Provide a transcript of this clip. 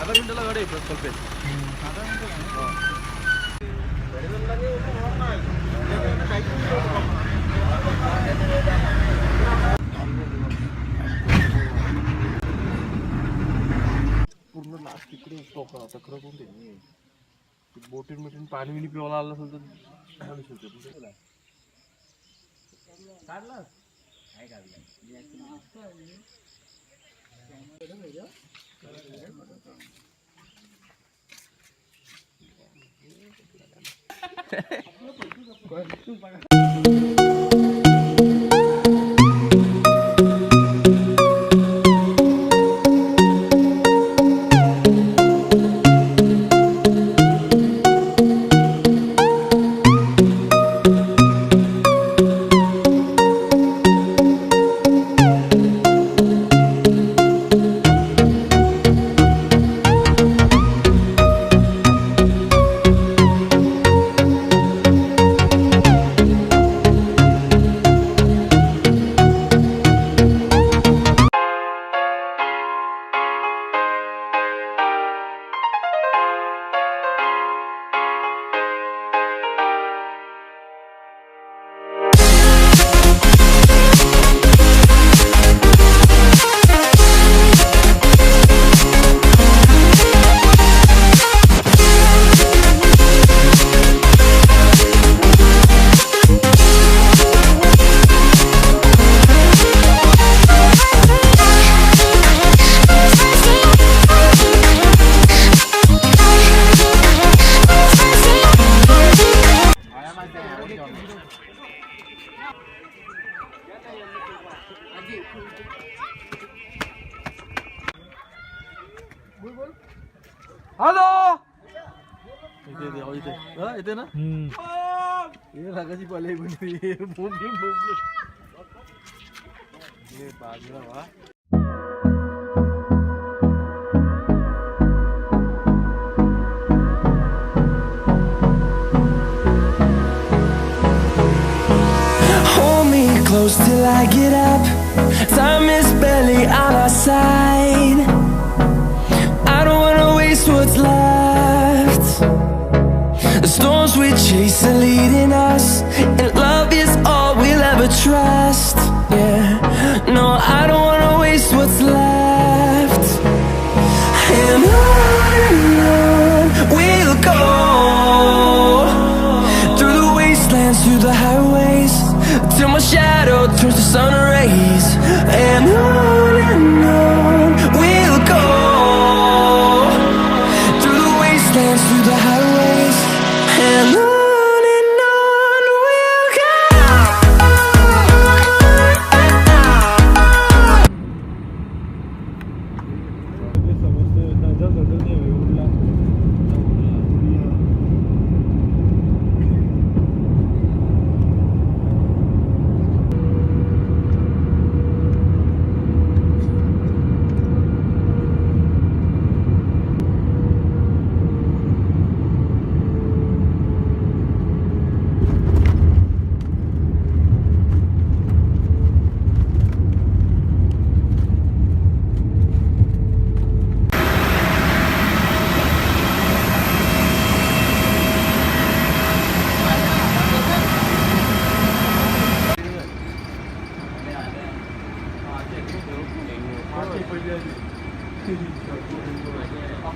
मिनिटाला गाडी आहे कल्पेश. पूर्ण लास्ट तिकडे तक्र कोणते बोटीन मिटून पाणी बिणी पिवायला आलं असेल तर हॅलो इथे ना हे रागाची पाले बाजूला वा. Hold me close till I get up. Time is barely on our side. I don't wanna waste what's left. The storms we chase are leading us, and love is all we'll ever trust. Yeah, no, I don't wanna waste what's left. And on we'll go, through the wastelands, through the highways, till my shadow